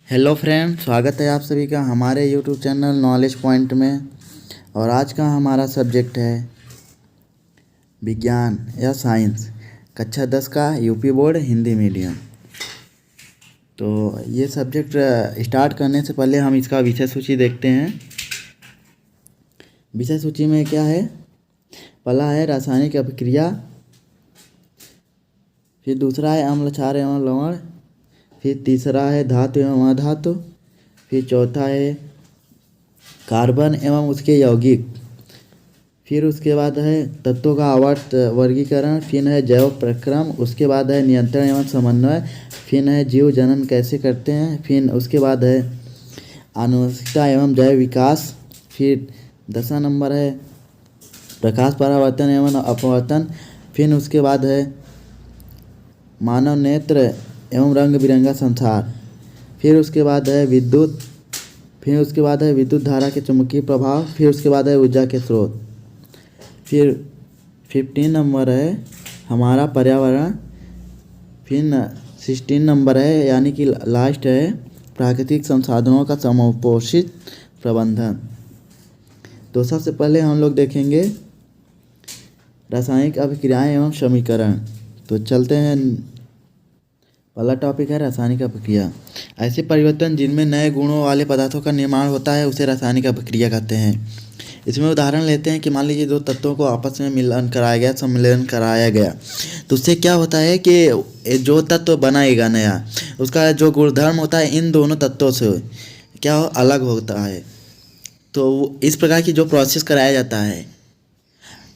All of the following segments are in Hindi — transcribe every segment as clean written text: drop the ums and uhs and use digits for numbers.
हेलो फ्रेंड, स्वागत है आप सभी का हमारे यूट्यूब चैनल नॉलेज पॉइंट में। और आज का हमारा सब्जेक्ट है विज्ञान या साइंस, कक्षा 10 का यूपी बोर्ड हिंदी मीडियम। तो ये सब्जेक्ट स्टार्ट करने से पहले हम इसका विषय सूची देखते हैं। विषय सूची में क्या है? पहला है रासायनिक अभिक्रिया, फिर दूसरा है अम्ल, क्षार एवं लवण, फिर तीसरा है धातु एवं अधातु, फिर चौथा है कार्बन एवं उसके यौगिक, फिर उसके बाद है तत्वों का आवर्त वर्गीकरण, फिर है जैव प्रक्रम, उसके बाद है नियंत्रण एवं समन्वय, फिर है जीव जनन कैसे करते हैं, फिर उसके बाद है आनुवंशिकता एवं जैव विकास, फिर 10वां नंबर है प्रकाश परावर्तन एवं अपवर्तन, फिर उसके बाद है मानव नेत्र एवं रंग बिरंगा संसार, फिर उसके बाद है विद्युत, फिर उसके बाद है विद्युत धारा के चुंबकीय प्रभाव, फिर उसके बाद है ऊर्जा के स्रोत, फिर 15 नंबर है हमारा पर्यावरण, फिर 16 नंबर है यानी कि लास्ट है प्राकृतिक संसाधनों का समुपयोजित प्रबंधन। तो सबसे पहले हम लोग देखेंगे रासायनिक अभिक्रियाएं एवं समीकरण। तो चलते हैं। पहला टॉपिक है रासायनिक अभिक्रिया। ऐसे परिवर्तन जिनमें नए गुणों वाले पदार्थों का निर्माण होता है उसे रासायनिक अभिक्रिया कहते हैं। इसमें उदाहरण लेते हैं कि मान लीजिए दो तत्वों को आपस में मिलन कराया गया, सम्मिलन कराया गया, तो उससे क्या होता है कि जो तत्व बनाएगा नया, उसका जो गुणधर्म होता है इन दोनों तत्वों से क्या अलग होता है। तो इस प्रकार की जो प्रोसेस कराया जाता है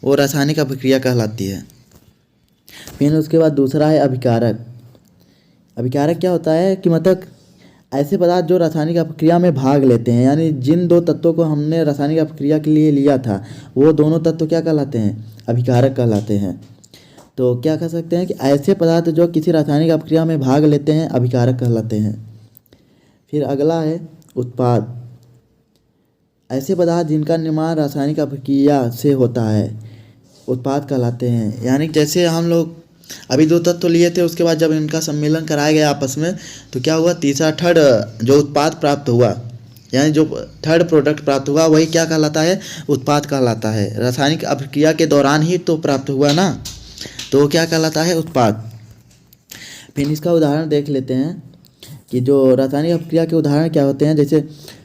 वो रासायनिक अभिक्रिया कहलाती है। फिर उसके बाद दूसरा है अभिकारक। अभिकारक क्या होता है कि मतलब ऐसे पदार्थ जो रासायनिक अभिक्रिया में भाग लेते हैं, यानी जिन दो तत्वों को हमने रासायनिक अभिक्रिया के लिए लिया था वो दोनों तत्व क्या कहलाते हैं? अभिकारक कहलाते हैं। तो क्या कह सकते हैं कि ऐसे पदार्थ जो किसी रासायनिक अभिक्रिया में भाग लेते हैं अभिकारक कहलाते हैं। फिर अगला है उत्पाद। ऐसे पदार्थ जिनका निर्माण रासायनिक अभिक्रिया से होता है उत्पाद कहलाते हैं। यानी जैसे हम लोग अभी दो तत्व लिए थे, उसके बाद जब इनका सम्मेलन कराया गया आपस में तो क्या हुआ, तीसरा थर्ड जो उत्पाद प्राप्त हुआ, यानी जो थर्ड प्रोडक्ट प्राप्त हुआ वही क्या कहलाता है? उत्पाद कहलाता है। रासायनिक अभिक्रिया के दौरान ही तो प्राप्त हुआ ना, तो वो क्या कहलाता है? उत्पाद। फिर इसका उदाहरण देख लेते हैं कि जो रासायनिक अभिक्रिया के उदाहरण क्या होते हैं। जैसे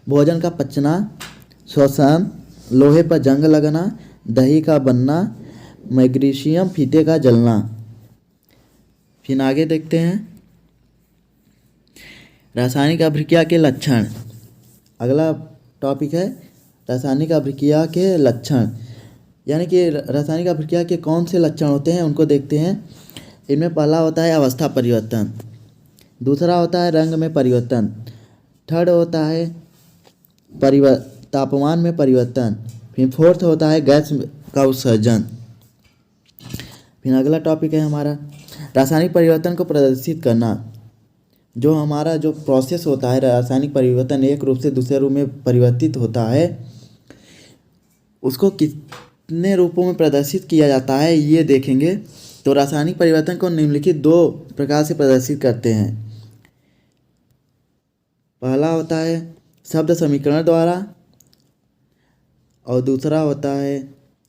भोजन का पचना, श्वसन, लोहे पर जंग लगना, दही का बनना, मैग्नीशियम फीते का जलना। फिर आगे देखते हैं रासायनिक अभिक्रिया के लक्षण। अगला टॉपिक है रासायनिक अभिक्रिया के लक्षण, यानी कि रासायनिक अभिक्रिया के कौन से लक्षण होते हैं उनको देखते हैं। इनमें पहला होता है अवस्था परिवर्तन, दूसरा होता है रंग में परिवर्तन, थर्ड होता है तापमान में परिवर्तन, फिर फोर्थ होता है गैस का उत्सर्जन। फिर अगला टॉपिक है हमारा रासायनिक परिवर्तन को प्रदर्शित करना। जो हमारा जो प्रोसेस होता है रासायनिक परिवर्तन एक रूप से दूसरे रूप में परिवर्तित होता है, उसको कितने रूपों में प्रदर्शित किया जाता है ये देखेंगे। तो रासायनिक परिवर्तन को निम्नलिखित दो प्रकार से प्रदर्शित करते हैं। पहला होता है शब्द समीकरण द्वारा और दूसरा होता है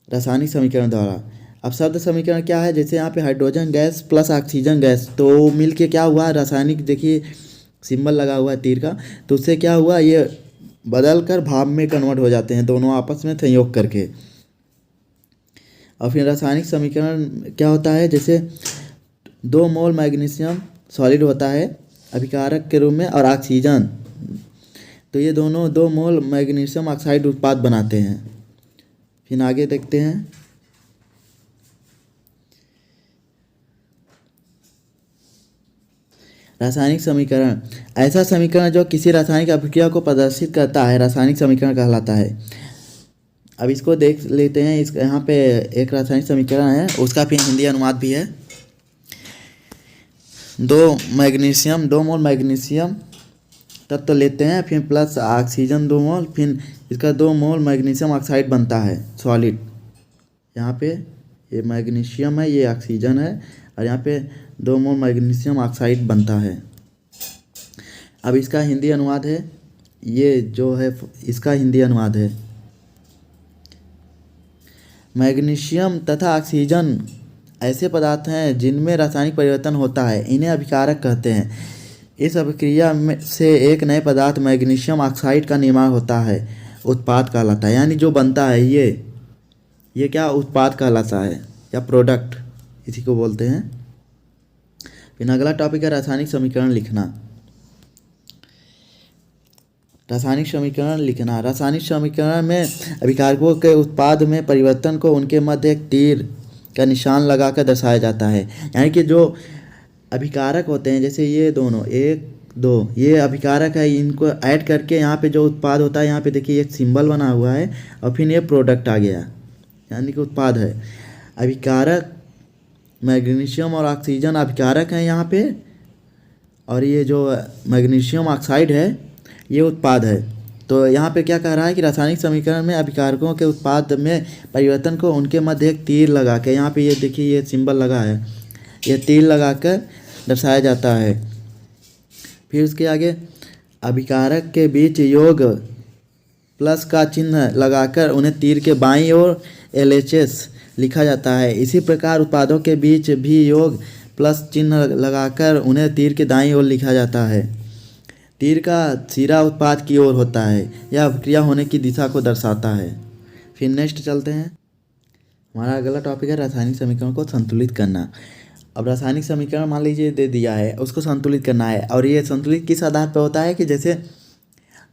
रासायनिक समीकरण द्वारा। अब शब्द समीकरण क्या है? जैसे यहाँ पे hydrogen gas plus oxygen gas, तो मिल के क्या हुआ रासायनिक, देखिए सिंबल लगा हुआ है तीर का, तो उससे क्या हुआ ये बदल कर भाप में कन्वर्ट हो जाते हैं दोनों आपस में संयोग करके। और फिर रासायनिक समीकरण क्या होता है? जैसे 2 मोल मैग्नीशियम सॉलिड होता है अभिकारक के रूप में और ऑक्सीजन, तो ये दोनों 2 मोल मैग्नीशियम ऑक्साइड उत्पाद बनाते हैं। फिर आगे देखते हैं रासायनिक समीकरण। ऐसा समीकरण जो किसी रासायनिक अभिक्रिया को प्रदर्शित करता है रासायनिक समीकरण कहलाता है। अब इसको देख लेते हैं। इस यहाँ पे एक रासायनिक समीकरण है, उसका फिर हिंदी अनुवाद भी है। 2 मोल मैग्नीशियम तत्व लेते हैं, फिर प्लस ऑक्सीजन 2 मोल, फिर इसका 2 मोल मैग्नीशियम ऑक्साइड बनता है सॉलिड। यहाँ पे ये मैग्नीशियम है, ये ऑक्सीजन है, और यहाँ पे 2 मोल मैग्नीशियम ऑक्साइड बनता है। अब इसका हिंदी अनुवाद है, ये जो है इसका हिंदी अनुवाद है। मैग्नीशियम तथा ऑक्सीजन ऐसे पदार्थ हैं जिनमें रासायनिक परिवर्तन होता है, इन्हें अभिकारक कहते हैं। इस अभिक्रिया में से एक नए पदार्थ मैग्नीशियम ऑक्साइड का निर्माण होता है, उत्पाद कहलाता है। यानी जो बनता है ये क्या उत्पाद कहलाता है या प्रोडक्ट, इसी को बोलते हैं। फिर अगला टॉपिक है रासायनिक समीकरण लिखना। रासायनिक समीकरण लिखना, रासायनिक समीकरण में अभिकारकों के उत्पाद में परिवर्तन को उनके मध्य एक तीर का निशान लगाकर दर्शाया जाता है। यानी कि जो अभिकारक होते हैं, जैसे ये दोनों 1 2 ये अभिकारक है, इनको ऐड करके यहाँ पे जो उत्पाद होता है, यहाँ पे देखिए एक सिंबल बना हुआ है और फिर ये प्रोडक्ट आ गया, यानी कि उत्पाद है। अभिकारक मैग्नीशियम और ऑक्सीजन अभिकारक हैं यहाँ पे, और ये जो मैग्नीशियम ऑक्साइड है ये उत्पाद है। तो यहाँ पे क्या कह रहा है कि रासायनिक समीकरण में अभिकारकों के उत्पाद में परिवर्तन को उनके मध्य एक तीर लगा के, यहाँ पे ये देखिए ये सिंबल लगा है, ये तीर लगाकर दर्शाया जाता है। फिर उसके आगे अभिकारक के बीच योग प्लस का चिन्ह लगाकर उन्हें तीर के बाईं ओर LHS लिखा जाता है। इसी प्रकार उत्पादों के बीच भी योग प्लस चिन्ह लगाकर उन्हें तीर के दाईं ओर लिखा जाता है। तीर का सिरा उत्पाद की ओर होता है, यह अभिक्रिया होने की दिशा को दर्शाता है। फिर नेक्स्ट चलते हैं, हमारा अगला टॉपिक है रासायनिक समीकरण को संतुलित करना। अब रासायनिक समीकरण मान लीजिए दे दिया है, उसको संतुलित करना है, और ये संतुलित किस आधार पर होता है कि जैसे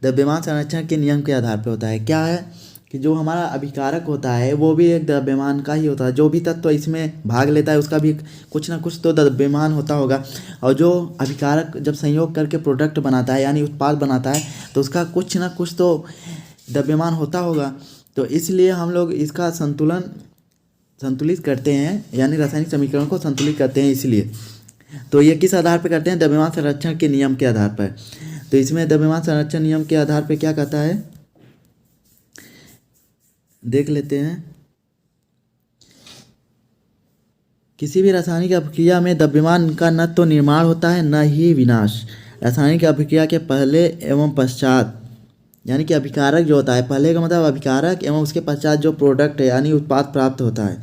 द्रव्यमान संरक्षण के नियम के आधार पर होता है। क्या है कि जो हमारा अभिकारक होता है वो भी एक द्रव्यमान का ही होता है, जो भी तत्व इसमें भाग लेता है उसका भी कुछ ना कुछ तो द्रव्यमान होता होगा, और जो अभिकारक जब संयोग करके प्रोडक्ट बनाता है यानी उत्पाद बनाता है तो उसका कुछ ना कुछ तो द्रव्यमान होता होगा। तो इसलिए हम लोग इसका संतुलित करते हैं, यानी रासायनिक समीकरण को संतुलित करते हैं। इसलिए तो ये किस आधार पर करते हैं, द्रव्यमान संरक्षण के नियम के आधार पर। तो इसमें द्रव्यमान संरक्षण नियम के आधार पर क्या कहता है देख लेते हैं। किसी भी रासायनिक अभिक्रिया में द्रव्यमान का न तो निर्माण होता है न ही विनाश। रासायनिक अभिक्रिया के पहले एवं पश्चात, यानी कि अभिकारक जो होता है, पहले का मतलब अभिकारक एवं उसके पश्चात जो प्रोडक्ट है यानी उत्पाद प्राप्त होता है,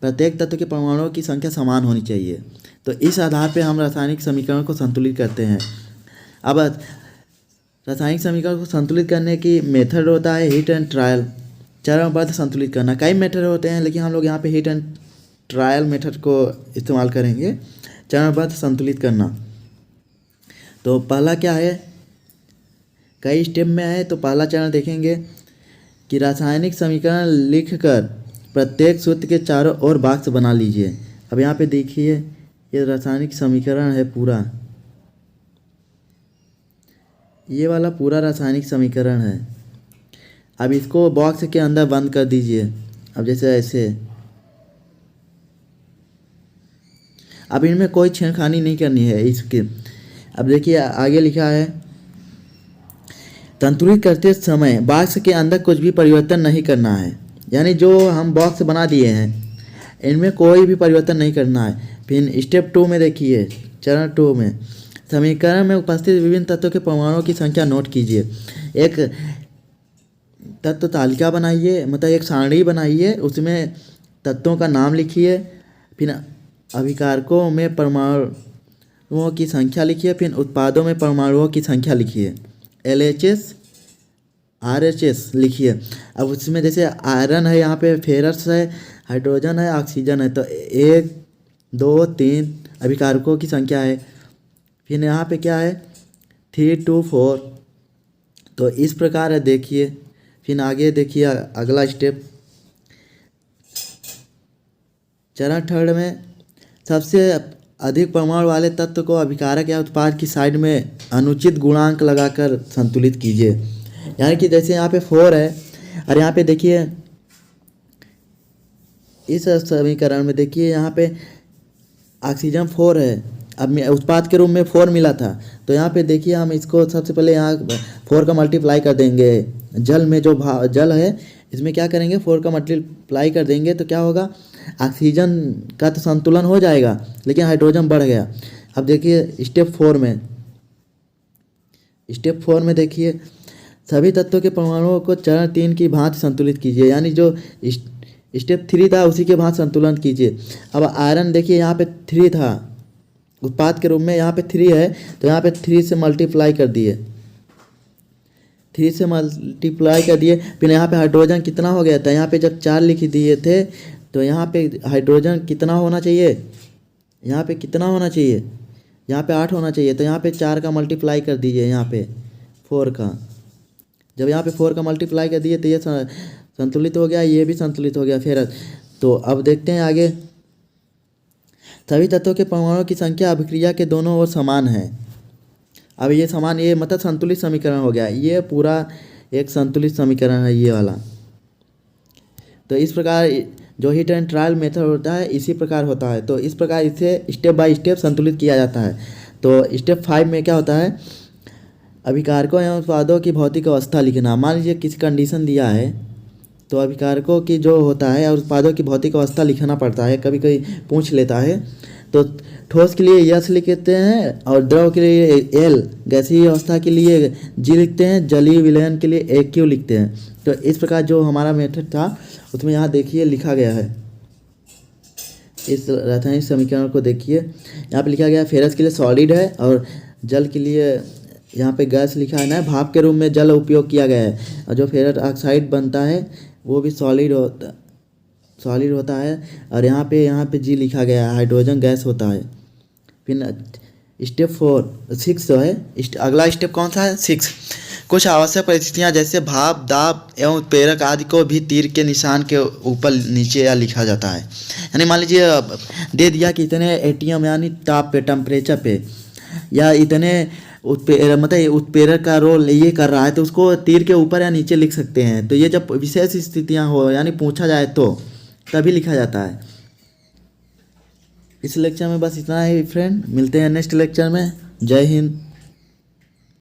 प्रत्येक तत्व के परमाणुओं की संख्या समान होनी चाहिए। तो इस आधार पर हम रासायनिक समीकरण को संतुलित करते हैं। अब रासायनिक समीकरण को संतुलित करने की मेथड होता है हीट एंड ट्रायल, चरणबद्ध संतुलित करना। कई मेथड होते हैं लेकिन हम लोग यहाँ पे हीट एंड ट्रायल मेथड को इस्तेमाल करेंगे, चरणबद्ध संतुलित करना। तो पहला क्या है, कई स्टेप में है। तो पहला चरण देखेंगे कि रासायनिक समीकरण लिखकर प्रत्येक सूत्र के चारों ओर बॉक्स बना लीजिए। अब यहाँ पे देखिए ये रासायनिक समीकरण है पूरा, ये वाला पूरा रासायनिक समीकरण है। अब इसको बॉक्स के अंदर बंद कर दीजिए। अब जैसे ऐसे, अब इनमें कोई छेड़खानी नहीं करनी है इसके। अब देखिए आगे लिखा है संतुलित करते समय बॉक्स के अंदर कुछ भी परिवर्तन नहीं करना है, यानी जो हम बॉक्स बना दिए हैं इनमें कोई भी परिवर्तन नहीं करना है। फिर स्टेप 2 में देखिए, चरण 2 में समीकरण में उपस्थित विभिन्न तत्वों के परमाणुओं की संख्या नोट कीजिए। एक तत्व तालिका बनाइए, मतलब एक सारणी बनाइए, उसमें तत्वों का नाम लिखिए, फिर अभिकारकों में परमाणुओं की संख्या लिखिए, फिर उत्पादों में परमाणुओं की संख्या लिखिए, LHS RHS लिखिए। अब उसमें जैसे आयरन है, यहाँ पे फेरस है, हाइड्रोजन है, ऑक्सीजन है, तो 1 2 3 अभिकारकों की संख्या है। फिर यहाँ पे क्या है 3 2 4। तो इस प्रकार है, देखिए। फिर आगे देखिए अगला स्टेप, चरण 3 में सबसे अधिक परमाणु वाले तत्व को अभिकारक या उत्पाद की साइड में अनुचित गुणांक लगाकर संतुलित कीजिए। यानी कि जैसे यहाँ पे 4 है और यहाँ पे देखिए इस समीकरण में देखिए यहाँ पे ऑक्सीजन 4 है, अब उत्पाद के रूप में 4 मिला था, तो यहाँ पे देखिए हम इसको सबसे पहले यहाँ 4 का मल्टीप्लाई कर देंगे। जल में जो जल है इसमें क्या करेंगे 4 का मल्टीप्लाई कर देंगे, तो क्या होगा ऑक्सीजन का तो संतुलन हो जाएगा लेकिन हाइड्रोजन बढ़ गया। अब देखिए स्टेप 4 में स्टेप 4 में देखिए, सभी तत्वों के परमाणुओं को चरण 3 की भांति संतुलित कीजिए, यानी जो स्टेप 3 था उसी के भांति संतुलन कीजिए। अब आयरन देखिए यहाँ पे 3 था उत्पाद के रूप में, यहाँ पे 3 है तो यहाँ पे 3 से मल्टीप्लाई कर दिए, 3 से मल्टीप्लाई कर दिए। फिर यहाँ पे हाइड्रोजन कितना हो गया था, यहाँ पे जब 4 लिख दिए थे तो यहाँ पे हाइड्रोजन कितना होना चाहिए, यहाँ पे कितना होना चाहिए, यहाँ पे 8 होना चाहिए। तो यहाँ पे 4 का मल्टीप्लाई कर दीजिए, यहाँ पे 4 का, जब यहाँ पे 4 का मल्टीप्लाई कर दिए तो ये संतुलित हो गया, ये भी संतुलित हो गया। फिर तो अब देखते हैं आगे, सभी तत्वों के परमाणुओं की संख्या अभिक्रिया के दोनों ओर समान है। अब ये समान, ये मतलब संतुलित समीकरण हो गया, ये पूरा एक संतुलित समीकरण है ये वाला। तो इस प्रकार जो हिट एंड ट्रायल मेथड होता है इसी प्रकार होता है। तो इस प्रकार इसे स्टेप बाय स्टेप संतुलित किया जाता है। तो स्टेप 5 में क्या होता है, अभिकारकों एवं उत्पादों की भौतिक अवस्था लिखना। मान लीजिए किसी कंडीशन दिया है तो अभिकारकों की जो होता है और उत्पादों की भौतिक अवस्था लिखना पड़ता है, कभी कभी पूछ लेता है। तो ठोस के लिए यस लिखते हैं और द्रव के लिए एल, गैसीय अवस्था के लिए जी लिखते हैं, जलीय विलयन के लिए ए क्यू लिखते हैं। तो इस प्रकार जो हमारा मेथड था उसमें यहाँ देखिए लिखा गया है, इस रासायनिक समीकरण को देखिए, यहाँ पे लिखा गया है फेरस के लिए सॉलिड है और जल के लिए यहाँ पे गैस लिखा है ना, भाप के रूप में जल उपयोग किया गया है। और जो फेरस ऑक्साइड बनता है वो भी सॉलिड होता है। और यहाँ पे जी लिखा गया है, हाइड्रोजन गैस होता है। फिर स्टेप 6 जो है, अगला स्टेप कौन सा है, 6। कुछ आवश्यक परिस्थितियाँ जैसे भाप, दाब एवं उत्प्रेरक आदि को भी तीर के निशान के ऊपर नीचे या लिखा जाता है। यानी मान लीजिए दे दिया कि इतने एटीएम यानी ताप पे, टेम्परेचर पे, या इतने मतलब उत्प्रेरक का रोल ये कर रहा है, तो उसको तीर के ऊपर या नीचे लिख सकते हैं। तो ये जब विशेष स्थितियाँ हो यानी पूछा जाए तो तभी लिखा जाता है। इस लेक्चर में बस इतना ही फ्रेंड, मिलते हैं नेक्स्ट लेक्चर में। जय हिंद।